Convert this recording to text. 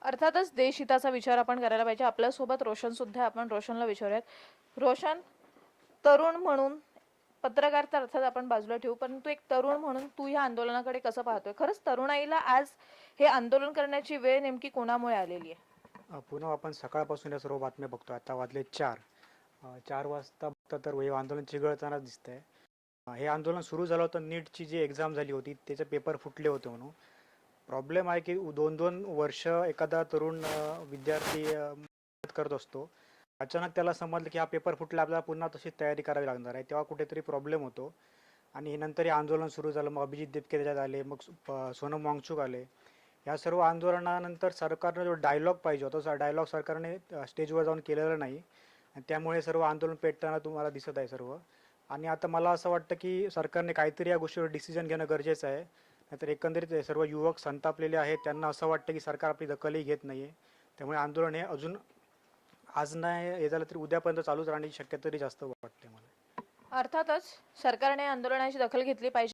अर्थातच देशहिताचा विचार आपण करायला पाहिजे. आपल्यासोबत रोशन सुद्धा आहे. आपण रोशनला विचारूयात. रोशन, तरुण म्हणून पत्रकार तर अर्थात आपण बाजूला ठेवू, परंतु एक तरुण म्हणून तू ह्या आंदोलनाकडे कसं पाहतोय? खरंच तरुणाईला आज हे आंदोलन करण्याची वेळ नेमकी कोणामुळे आलेली आहे? पुन्हा आपण सकाळपासून या सर्व बातम्या बघतो. आता वाजले 4. 4 वाजता बघता तर हे आंदोलन चिघळताना दिसतंय. हे आंदोलन सुरू झालं होतं, नीटची जी एक्झाम झाली होती त्याचे पेपर फुटले होते म्हणून. प्रॉब्लेम आहे की 2-2 वर्ष एखादा तरुण विद्यार्थी मेहनत करत असतो. अचानक त्याला समजलं की हा पेपर फुटला, आपल्याला पुन्हा तशीच तयारी करावी लागणार आहे. तेव्हा कुठेतरी प्रॉब्लेम होतो आणि नंतर हे आंदोलन सुरू झालं. मग अभिजित दिपके त्याच्यात आले, मग सोनम वांगचुक आले. या सर्व आंदोलनानंतर सरकारनं जो डायलॉग पाहिजे होता, तो डायलॉग सरकारने स्टेजवर जाऊन केलेला नाही आणि त्यामुळे सर्व आंदोलन पेटताना तुम्हाला दिसत आहे सर्व. आणि आता मला असं वाटतं की सरकारने काहीतरी या गोष्टीवर डिसिजन घेणं गरजेचं आहे. नाहीतर एकंदरीत हे सर्व युवक संतापलेले आहेत. त्यांना असं वाटतं की सरकार आपली दखलही घेत नाही आहे. त्यामुळे आंदोलन हे अजून आज नाही हे झालं तरी उद्यापर्यंत चालूच राहण्याची शक्यता तरी जास्त वाटते मला. अर्थातच सरकारने आंदोलनाची दखल घेतली पाहिजे.